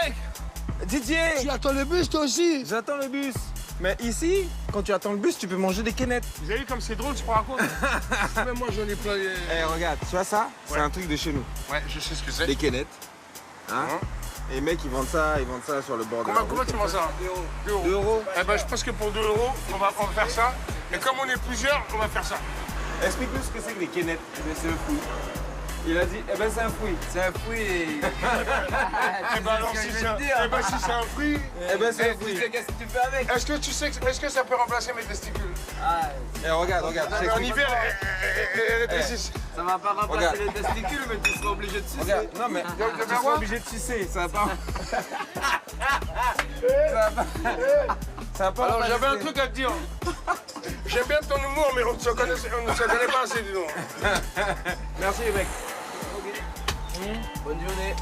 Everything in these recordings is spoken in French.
mec! Didier! Tu attends le bus, toi aussi? J'attends le bus. Mais ici, quand tu attends le bus, tu peux manger des quenettes. Vous avez vu comme c'est drôle, je prends raconte. Même moi, j'en ai plein. Eh, regarde, tu vois ça? C'est un truc de chez nous. Ouais, je sais ce que c'est. Des quenettes. Hein? Et les mecs, ils vendent ça sur le bord de la route. Comment tu vends ça? 2 euros. 2 euros? Eh ben, je pense que pour 2 euros, on va faire ça. Et comme on est plusieurs, on va faire ça. Explique-nous ce que c'est que les quenettes. C'est un fruit. Il a dit, eh ben c'est un fruit. C'est un fruit. Eh ben alors, si c'est un fruit, Eh ben c'est un fruit. Qu'est-ce que tu fais avec? est-ce que ça peut remplacer mes testicules? Eh, regarde. En hiver, elles rétrécissent. Ça va pas remplacer Regarde. les testicules, mais tu seras obligé de sucer. Regarde, non mais tu seras obligé de sucer, ça va pas. Ça va pas. Alors, j'avais un rester. truc à te dire. J'aime bien ton humour, mais on ne se connaît pas assez, dis donc. Merci les mecs. Bonne journée.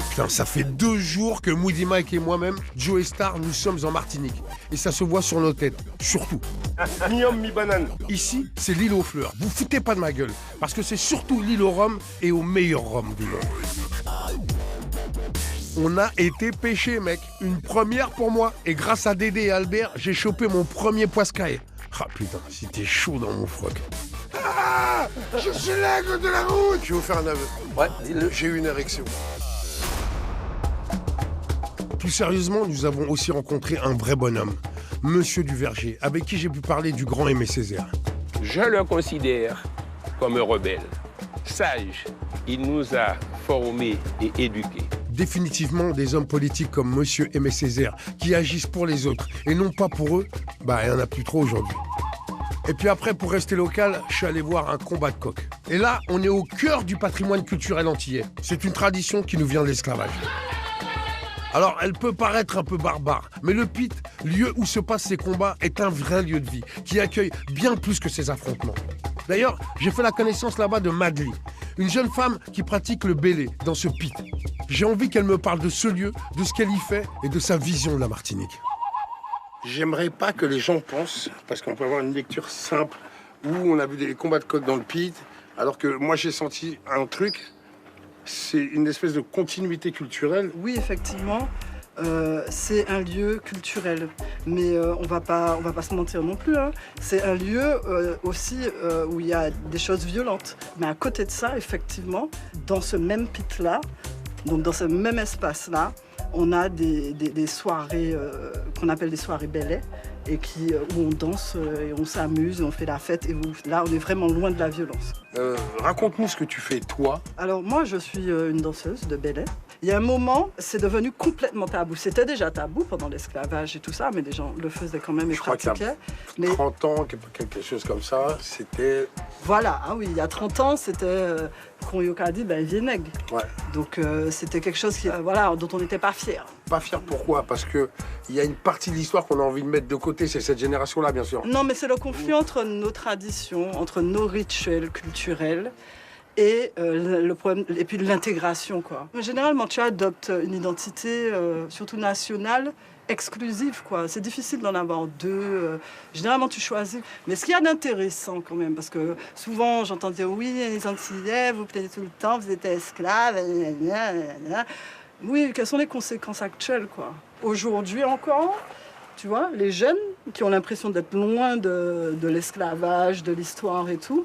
Putain, ça fait 2 jours que Moody Mike et moi-même, Joe et Star, nous sommes en Martinique. Et ça se voit sur nos têtes, surtout. Mi-homme, mi-banane. Ici, c'est l'île aux fleurs. Vous foutez pas de ma gueule, parce que c'est surtout l'île au rhum et au meilleur rhum du monde. On a été pêchés, mec. Une première pour moi. Et grâce à Dédé et Albert, j'ai chopé mon premier poiscaille. Ah putain, c'était chaud dans mon froc. Ah, je suis l'aigle de la route. Je vais vous faire un aveu. Ouais, dis-le. J'ai eu une érection. Plus sérieusement, nous avons aussi rencontré un vrai bonhomme, Monsieur Duverger, avec qui j'ai pu parler du grand Aimé Césaire. Je le considère comme un rebelle, sage. Il nous a formés et éduqués. Définitivement des hommes politiques comme Monsieur Aimé Césaire, qui agissent pour les autres et non pas pour eux, bah il n'y en a plus trop aujourd'hui. Et puis après, pour rester local, je suis allé voir un combat de coq. Et là, on est au cœur du patrimoine culturel antillais. C'est une tradition qui nous vient de l'esclavage. Alors, elle peut paraître un peu barbare, mais le Pit, lieu où se passent ces combats, est un vrai lieu de vie, qui accueille bien plus que ces affrontements. D'ailleurs, j'ai fait la connaissance là-bas de Madly, une jeune femme qui pratique le bélé dans ce Pit. J'ai envie qu'elle me parle de ce lieu, de ce qu'elle y fait et de sa vision de la Martinique. J'aimerais pas que les gens pensent, parce qu'on peut avoir une lecture simple, où on a vu des combats de coq dans le pit, alors que moi j'ai senti un truc, c'est une espèce de continuité culturelle. Oui, effectivement, c'est un lieu culturel, mais on va pas se mentir non plus. Hein. C'est un lieu aussi où il y a des choses violentes. Mais à côté de ça, effectivement, dans ce même pit-là, donc dans ce même espace-là, on a des soirées qu'on appelle des soirées bellets et où on danse et on s'amuse, on fait la fête et là on est vraiment loin de la violence. Raconte-nous ce que tu fais toi. Alors moi je suis une danseuse de bellet. Il y a un moment, c'est devenu complètement tabou. C'était déjà tabou pendant l'esclavage et tout ça, mais les gens le faisaient quand même et Je crois qu'il y a pratiquaient. Mais 30 ans, quelque chose comme ça, c'était... voilà, ah oui, il y a 30 ans, c'était Konyokadi, Vieneg. Ouais. Donc c'était quelque chose dont on n'était pas fiers. Pas fier, pourquoi? Parce qu'il y a une partie de l'histoire qu'on a envie de mettre de côté, c'est cette génération-là, bien sûr. Non, mais c'est le conflit entre nos traditions, entre nos rituels culturels et le problème, et puis l'intégration, quoi. Généralement, tu adoptes une identité, surtout nationale, exclusive, quoi. C'est difficile d'en avoir deux. Généralement, tu choisis. Mais ce qu'il y a d'intéressant, quand même, parce que souvent, j'entends dire, oui, les Antillais, vous plaignez tout le temps, vous êtes esclaves, Oui, quelles sont les conséquences actuelles, quoi? Aujourd'hui encore, tu vois, les jeunes qui ont l'impression d'être loin de l'esclavage, de l'histoire et tout,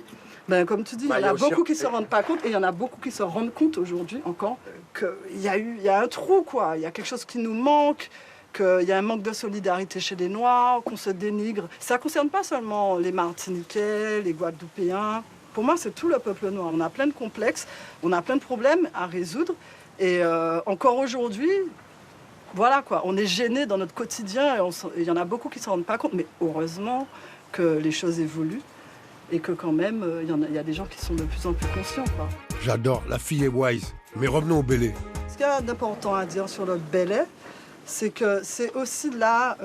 comme tu dis, il y en a beaucoup qui ne se rendent pas compte et il y en a beaucoup qui se rendent compte aujourd'hui encore qu'il y a un trou, quoi. Il y a quelque chose qui nous manque, qu'il y a un manque de solidarité chez les Noirs, qu'on se dénigre. Ça ne concerne pas seulement les Martiniquais, les Guadeloupéens. Pour moi, c'est tout le peuple noir. On a plein de complexes, on a plein de problèmes à résoudre. Et encore aujourd'hui, voilà quoi, on est gêné dans notre quotidien et il y en a beaucoup qui ne se rendent pas compte. Mais heureusement que les choses évoluent et que quand même, il y a des gens qui sont de plus en plus conscients, quoi. J'adore, la fille est wise. Mais revenons au bélé. Ce qu'il y a d'important à dire sur le bélé, c'est que c'est aussi là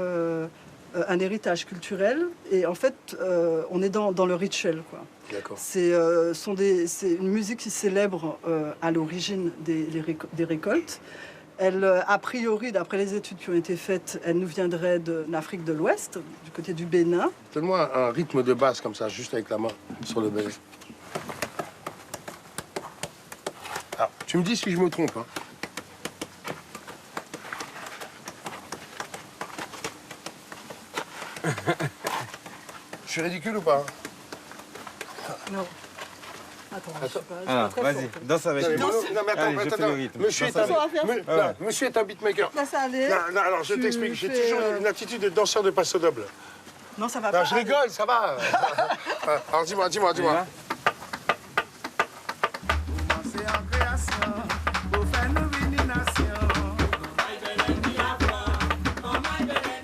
un héritage culturel. Et en fait, on est dans le rituel, quoi. D'accord. C'est une musique qui célèbre à l'origine des récoltes. Elle, a priori, d'après les études qui ont été faites, elle nous viendrait d'Afrique de l'Ouest, du côté du Bénin. Donne-moi un rythme de basse comme ça, juste avec la main sur le belly. Alors, tu me dis si je me trompe. Hein. Je suis ridicule ou pas? Non. Attends, je sais pas. Alors, vas-y, danse avec Non, nous. non, mais Allez, je attends, fais le rythme. Monsieur est, Danse un, avec- monsieur est un beatmaker. Laisse aller. Non, alors je t'explique, j'ai fais, toujours une attitude de danseur de passo double. Non, ça va Non, pas. je rigole, ça va. Alors dis-moi. On y va.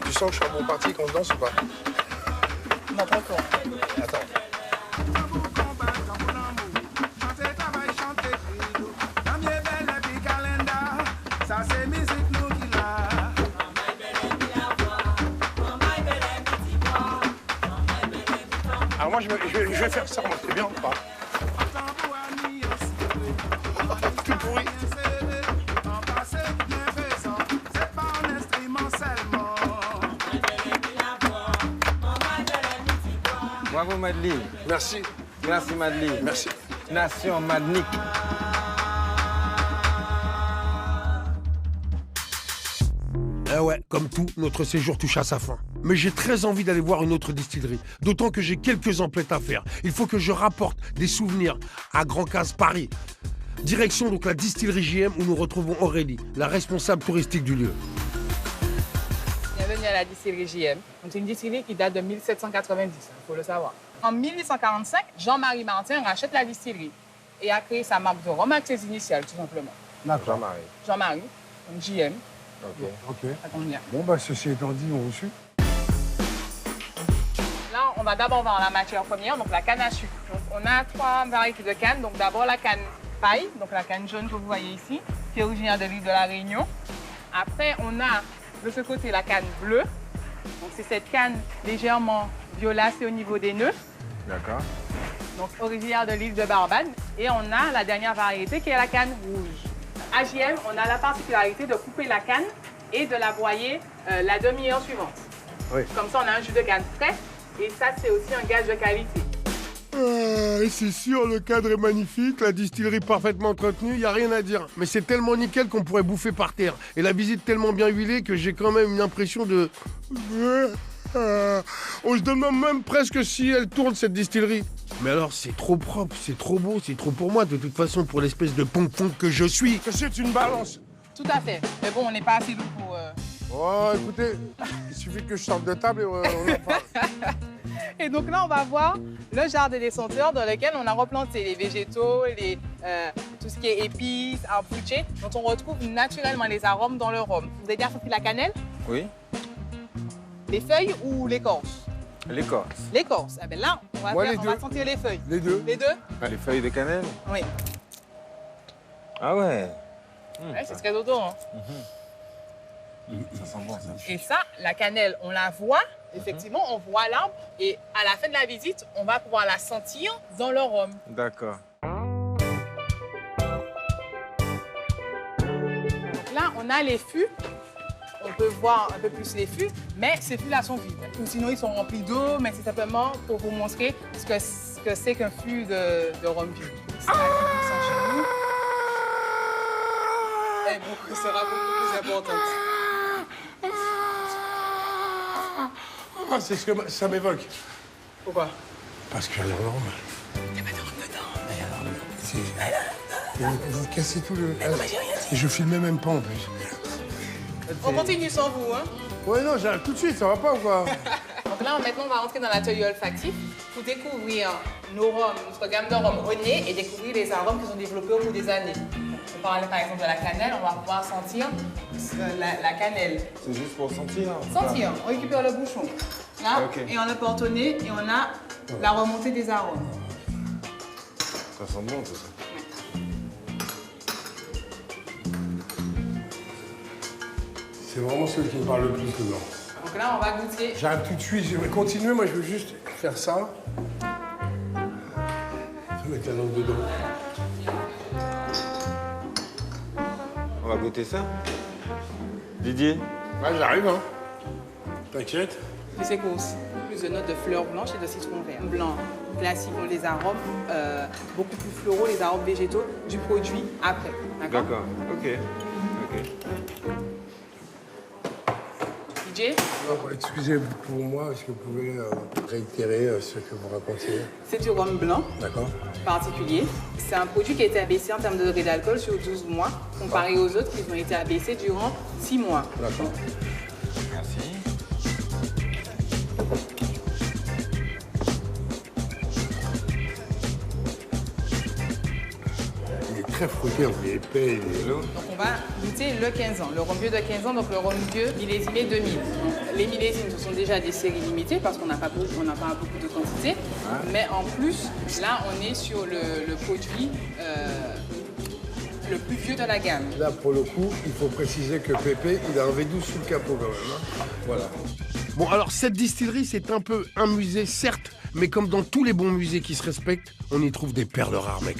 Tu sens que je suis un bon parti quand je danse ou pas? Non, pas encore. Attends. Alors moi, je vais faire ça, moi, c'est bien ou pas? Tout pourri. Bravo Madeleine. Merci, Merci Madeleine. merci. Nation Madnick. Ah ouais, comme tout, notre séjour touche à sa fin. Mais j'ai très envie d'aller voir une autre distillerie. D'autant que j'ai quelques emplettes à faire. Il faut que je rapporte des souvenirs à Grand Case Paris. Direction donc la distillerie JM où nous retrouvons Aurélie, la responsable touristique du lieu. Bienvenue à la distillerie JM. C'est une distillerie qui date de 1790, il faut le savoir. En 1845, Jean-Marie Martin rachète la distillerie et a créé sa marque de rhum avec ses initiales, tout simplement. Jean-Marie. Jean-Marie, donc JM. Ok. Ça tombe bien. Bon, bah, ceci étant dit, on reçu. Là, on va d'abord voir la matière première, donc la canne à sucre. Donc, on a 3 variétés de canne. Donc d'abord la canne paille, donc la canne jaune que vous voyez ici, qui est originaire de l'île de la Réunion. Après, on a de ce côté la canne bleue. Donc c'est cette canne légèrement violacée au niveau des nœuds, D'accord. donc originaire de l'île de Barbade. Et on a la dernière variété qui est la canne rouge. À JM, on a la particularité de couper la canne et de la broyer la demi-heure suivante. Oui. Comme ça, on a un jus de canne frais et ça, c'est aussi un gage de qualité. Et c'est sûr, le cadre est magnifique, la distillerie parfaitement entretenue, il n'y a rien à dire. Mais c'est tellement nickel qu'on pourrait bouffer par terre. Et la visite tellement bien huilée que j'ai quand même une impression de... On se demande même presque si elle tourne, cette distillerie. Mais alors, c'est trop propre, c'est trop beau, c'est trop pour moi, de toute façon, pour l'espèce de ponk-ponk que je suis. C'est une balance. Tout à fait. Mais bon, on n'est pas assez lourd pour... Oh, écoutez, il suffit que je sorte de table et on en parle. Et donc là, on va voir le jardin des senteurs dans lequel on a replanté les végétaux, tout ce qui est épices, arbres fruitiers, dont on retrouve naturellement les arômes dans le rhum. Vous avez déjà senti la cannelle? Oui. Les feuilles ou l'écorce? L'écorce. L'écorce. Eh bien là, on va, Moi, faire- les on deux. va sentir les feuilles. Les deux. Les deux? Les feuilles de cannelle. Oui. Ah ouais. Ouais, c'est très odorant. Ça sent bon ça. Et ça, la cannelle, on la voit, effectivement, on voit l'arbre. Et à la fin de la visite, on va pouvoir la sentir dans le rhum. D'accord. Donc là, on a les fûts. On peut voir un peu plus les fûts, mais ces fûts-là sont vides. Ou sinon, ils sont remplis d'eau, mais c'est simplement pour vous montrer ce que c'est qu'un fût de rhum vide. C'est la comme ça chez nous. Et beaucoup sera beaucoup plus importante. Ah, c'est ce que ça m'évoque. Pourquoi? Parce qu'il y a un rhum. Il n'y a pas de rhum dedans. Vous cassez tout le... Et je filmais même pas en plus. On continue sans vous, hein? Ouais, non, j'arrive tout de suite, ça va pas ou quoi? Donc là, maintenant, on va rentrer dans l'atelier olfactif pour découvrir nos rhums, notre gamme de rhum au nez et découvrir les arômes qui sont développés au cours des années. On parle par exemple de la cannelle, on va pouvoir sentir la cannelle. C'est juste pour sentir. Sentir, on récupère le bouchon. Là, Ok. et on le porte au nez et on a la remontée des arômes. Ça sent bon tout ça. C'est vraiment celui qui me parle le plus dedans. Donc là, on va goûter. J'arrive tout de suite, je vais continuer, moi je veux juste faire ça. Je vais mettre la langue dedans. On va goûter ça. Didier? Ouais, j'arrive, hein. T'inquiète. C'est course. Plus de notes de fleurs blanches et de citron vert. Blanc, classique, on les arômes beaucoup plus floraux, les arômes végétaux du produit après. D'accord. Ok. DJ? Non, excusez pour moi, est-ce que vous pouvez réitérer ce que vous racontiez? C'est du rhum blanc. D'accord. Particulier. C'est un produit qui a été abaissé en termes de degré d'alcool sur 12 mois, comparé aux autres qui ont été abaissés durant 6 mois. D'accord. Merci. Il est très fruité, il est épais. Donc on va goûter le 15 ans, le rhum vieux de 15 ans, donc le rhum vieux millésimé 2000. Donc, les millésimes, ce sont déjà des séries limitées parce qu'on n'a pas beaucoup de quantité. Mais en plus, là, on est sur le produit le plus vieux de la gamme. Là, pour le coup, il faut préciser que Pépé, il a un V12 sous le capot quand même. Hein. Voilà. Bon, alors cette distillerie, c'est un peu un musée, certes, mais comme dans tous les bons musées qui se respectent, on y trouve des perles rares, mec.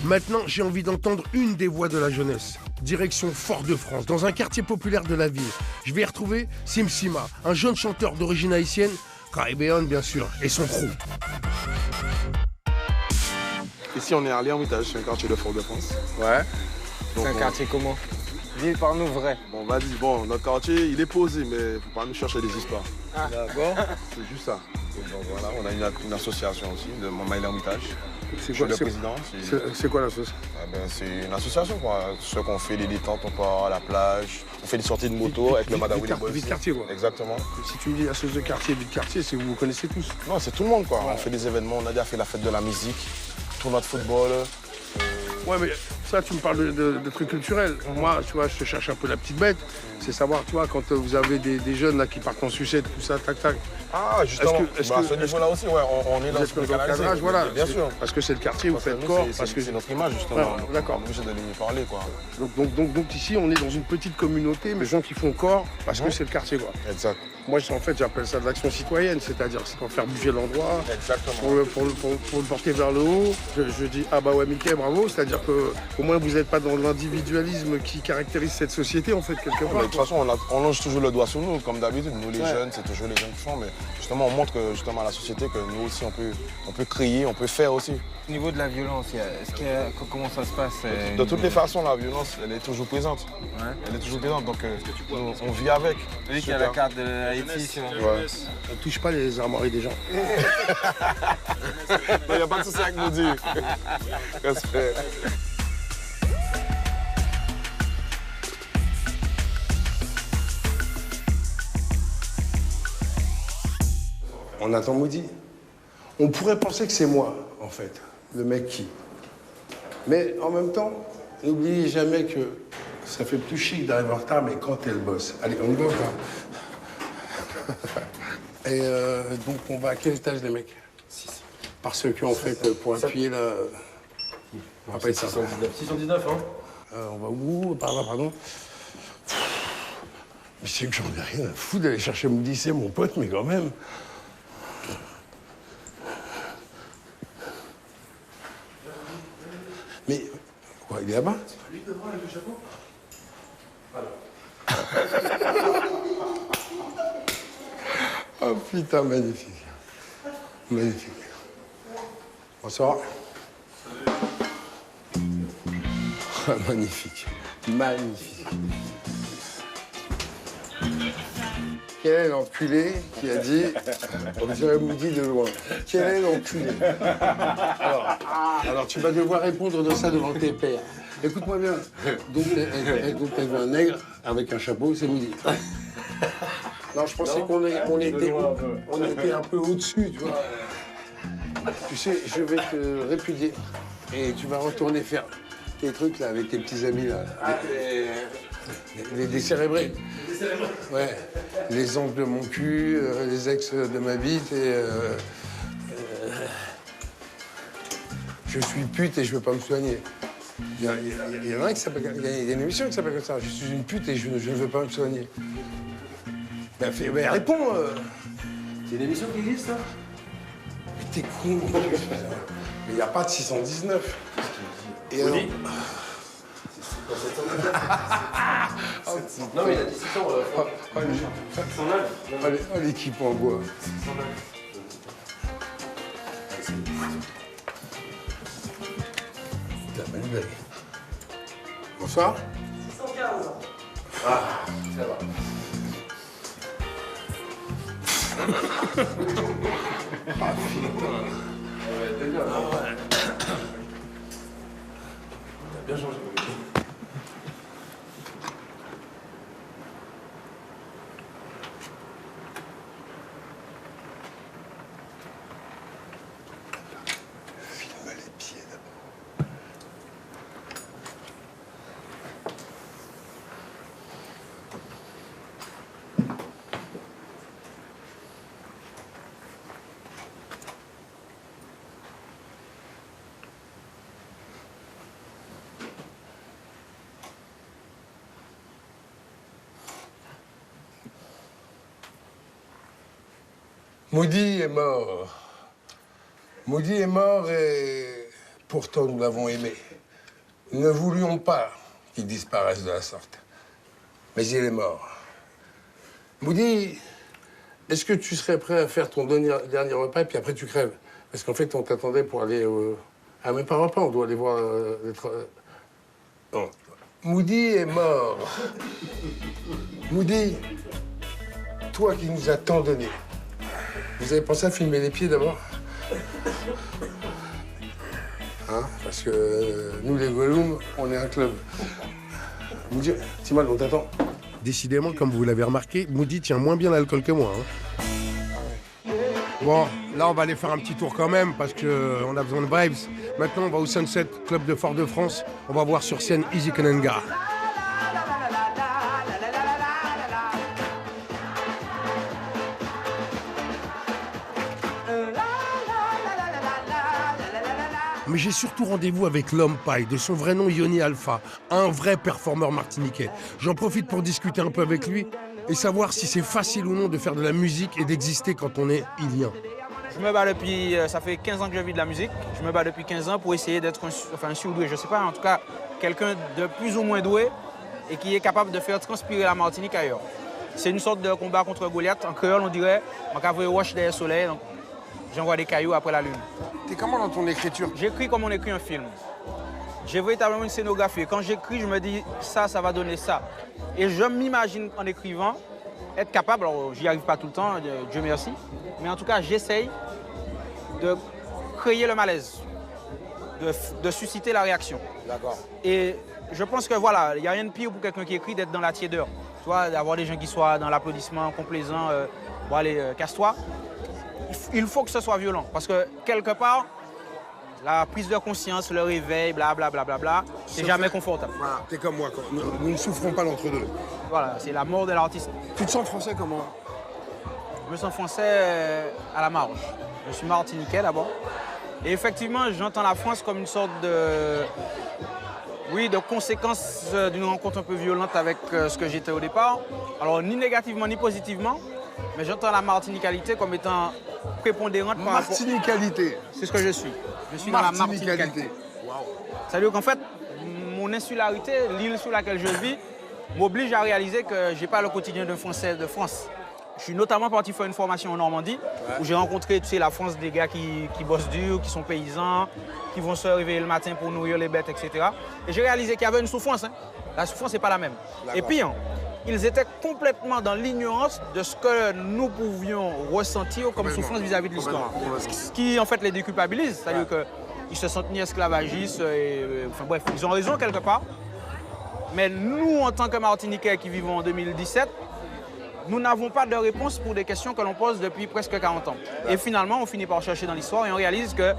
Maintenant, j'ai envie d'entendre une des voix de la jeunesse. Direction Fort-de-France, dans un quartier populaire de la ville. Je vais y retrouver Sim Sima, un jeune chanteur d'origine haïtienne, caribéenne bien sûr, et son crew. Ici, on est à Léon-Mitage, c'est un quartier de Fort-de-France. Ouais. Donc, C'est un quartier comment? Dis par nous vrai. Bon, vas-y, bon, notre quartier, il est posé, mais faut pas nous chercher des histoires. D'accord. C'est juste ça. Et donc voilà, on a une association aussi, de Mama Léon-Mitage. C'est Je suis le président. C'est quoi la sauce? C'est une association, quoi. Ce qu'on fait des détentes, on part à la plage, on fait des sorties de moto avec le Madame Willy Boy. Vie de quartier, quoi. Exactement. Si tu me dis la sauce de quartier, vie de quartier, c'est que vous vous connaissez tous. Non, c'est tout le monde, quoi. On fait des événements, on a déjà fait la fête de la musique, tournoi de football. Ouais, mais ça, tu me parles de trucs culturels. Moi, tu vois, je te cherche un peu la petite bête. C'est savoir, tu vois, quand vous avez des jeunes là qui partent en sucette, tout ça, tac, tac. Ah, justement, à ce niveau-là aussi, ouais, on est dans ce cadrage, voilà. Bien sûr. Parce que c'est le quartier, vous faites nous, corps. c'est- Parce que c'est notre image, justement. Ouais, d'accord. On est obligé de lui parler, quoi. Donc ici, on est dans une petite communauté, mais gens qui font corps parce que c'est le quartier, quoi. Exact. Moi, en fait, j'appelle ça de l'action citoyenne, c'est-à-dire c'est pour faire bouger l'endroit, Exactement. pour le porter vers le haut. Je dis, ah bah ouais, Mickey, bravo, c'est-à-dire que au moins vous n'êtes pas dans l'individualisme qui caractérise cette société, en fait, quelque Mais part. de toute façon, on longe toujours le doigt sur nous, comme d'habitude. Nous, les jeunes, c'est toujours les jeunes qui font, mais justement, on montre que, justement, à la société que nous aussi, on peut crier, on peut faire aussi. Au niveau de la violence, comment ça se passe? De toutes les façons, la violence, elle est toujours présente. Ouais. Elle est toujours présente, donc nous, on vit avec. Vous voyez qu'il y a la carte de Haïti sur Ouais. On ne touche pas les armoiries des gens. Il n'y a pas de souci avec nous dire. Respect. On attend maudit. On pourrait penser que c'est moi, en fait, le mec qui. Mais en même temps, n'oubliez jamais que ça fait plus chic d'arriver en retard, mais quand elle bosse. Allez, on y va ou pas? Et donc, on va à quel étage, les mecs? 6. Parce qu'en fait, pour appuyer là. On va pas être ça. 619, hein? On va où? Par là, pardon. Mais c'est que j'en ai rien à foutre d'aller chercher Moody, c'est mon pote, mais quand même. Mais. Quoi, il est là-bas? C'est lui devant avec le chapeau? Voilà. Oh putain, magnifique. Magnifique. Bonsoir. Ah, magnifique. Magnifique. Quel est l'enculé qui a dit on dirait Moody de loin? Quel est l'enculé? Alors, tu vas devoir répondre de ça devant tes pères. Écoute-moi bien. Donc, t'as vu un nègre avec un chapeau, c'est Moody. Non, je pensais qu'on était un peu au-dessus, tu vois. Tu sais, je vais te répudier et tu vas retourner faire tes trucs là avec tes petits amis là. Les décérébrés. Ouais. Les oncles de mon cul, les ex de ma bite et. Je suis pute et je veux pas me soigner. Il y en a un qui s'appelle. Il y a une émission qui s'appelle comme ça. Je suis une pute et je ne veux pas me soigner. Ben réponds. C'est une émission qui existe, ça? t'es con. Mais il n'y a pas de 619. Et alors... Non, mais il a dit 600. L'équipe en bois. T'as mal blague. Bonsoir. 615. Ah, ça va. Ah, putain. T'as bien changé. Filme les pieds d'abord. Moody est mort. Moody est mort et pourtant nous l'avons aimé. Nous ne voulions pas qu'il disparaisse de la sorte. Mais il est mort. Moody, est-ce que tu serais prêt à faire ton dernier repas et puis après tu crèves? Parce qu'en fait, on t'attendait pour aller... Ah, même pas un repas, on doit aller voir... Non. Moody est mort. Moody, toi qui nous as tant donné, vous avez pensé à filmer les pieds d'abord? Hein? Parce que nous, les Gollum, on est un club. Moody, Timon, on t'attend. Décidément, comme vous l'avez remarqué, Moody tient moins bien l'alcool que moi. Hein. Bon, là, on va aller faire un petit tour quand même, parce qu'on a besoin de vibes. Maintenant, on va au Sunset, club de Fort-de-France. On va voir sur scène Easy Kananga. Mais j'ai surtout rendez-vous avec l'homme paille, de son vrai nom Yoni Alpha, un vrai performeur martiniquais. J'en profite pour discuter un peu avec lui et savoir si c'est facile ou non de faire de la musique et d'exister quand on est ilien. Je me bats depuis, ça fait 15 ans que je vis de la musique. Je me bats depuis 15 ans pour essayer d'être un surdoué, je sais pas, en tout cas, quelqu'un de plus ou moins doué et qui est capable de faire transpirer la Martinique ailleurs. C'est une sorte de combat contre Goliath. En créole, on dirait, ma cavouille wash derrière le soleil, donc j'envoie des cailloux après la lune. T'es comment dans ton écriture? J'écris comme on écrit un film. J'ai véritablement une scénographie. Quand j'écris, je me dis, ça va donner ça. Et je m'imagine en écrivant être capable, alors j'y arrive pas tout le temps, Dieu merci, mais en tout cas, j'essaye de créer le malaise, de susciter la réaction. D'accord. Et je pense que voilà, il n'y a rien de pire pour quelqu'un qui écrit d'être dans la tiédeur. Tu vois, d'avoir des gens qui soient dans l'applaudissement complaisant, bon allez, casse-toi. Il faut que ce soit violent, parce que quelque part, la prise de conscience, le réveil, blablabla, c'est jamais confortable. Voilà, t'es comme moi, quoi. Nous ne souffrons pas l'entre-deux. Voilà, c'est la mort de l'artiste. Tu te sens français comment? Je me sens français à la marge. Je suis martiniquais d'abord. Et effectivement, j'entends la France comme une sorte de... Oui, de conséquence d'une rencontre un peu violente avec ce que j'étais au départ. Alors, ni négativement, ni positivement. Mais j'entends la martinicalité comme étant prépondérante par rapport... Martinicalité. C'est ce que je suis. Je suis dans la martinicalité. Wow. C'est-à-dire qu'en fait, mon insularité, l'île sur laquelle je vis, m'oblige à réaliser que je n'ai pas le quotidien d'un Français de France. Je suis notamment parti faire une formation en Normandie, où j'ai rencontré, tu sais, la France des gars qui bossent dur, qui sont paysans, qui vont se réveiller le matin pour nourrir les bêtes, etc. Et j'ai réalisé qu'il y avait une souffrance. Hein. La souffrance n'est pas la même. Et puis, ils étaient complètement dans l'ignorance de ce que nous pouvions ressentir comme souffrance vis-à-vis de l'histoire. Ce qui, en fait, les déculpabilise. C'est-à-dire qu'ils se sentent ni esclavagistes, enfin bref, ils ont raison quelque part. Mais nous, en tant que Martiniquais qui vivons en 2017, nous n'avons pas de réponse pour des questions que l'on pose depuis presque 40 ans. Et finalement, on finit par chercher dans l'histoire et on réalise que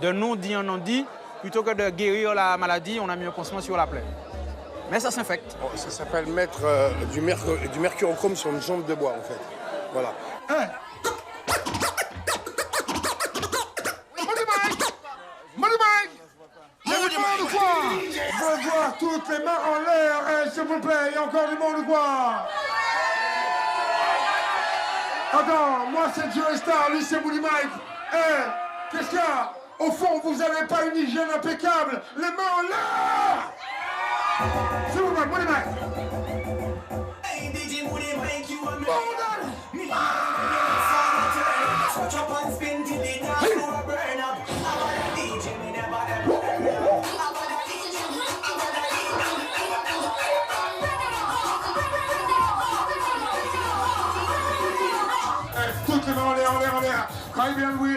de non-dit en non-dit, plutôt que de guérir la maladie, on a mis un pansement sur la plaie. Mais ça s'infecte. Oh, ça s'appelle mettre du mercurochrome sur une jambe de bois, en fait. Voilà. Je veux voir toutes les mains en l'air, s'il vous plaît, il y a encore du monde ou quoi? Attends, moi c'est Joe Star, lui c'est Moody Mike. Qu'est-ce qu'il y a? Au fond, vous n'avez pas une hygiène impeccable. Les mains en l'air. S'il vous plaît, moi les mains. Toutes les mains en l'air, en l'air, en l'air. Caribbean, we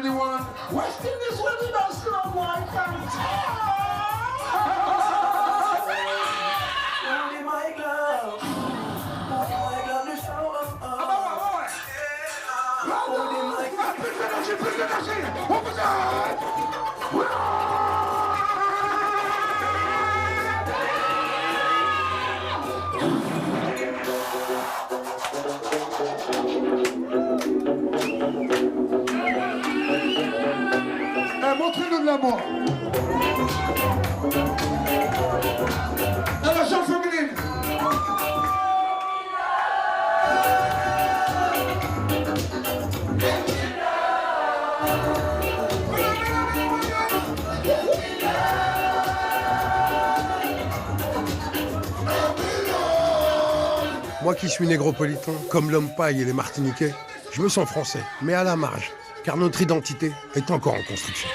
the one. West Indies, we the best club, one country. Montrez-nous de l'amour. À la chante féminine. Moi qui suis négropolitain, comme l'homme paille et les Martiniquais, je me sens français, mais à la marge, car notre identité est encore en construction.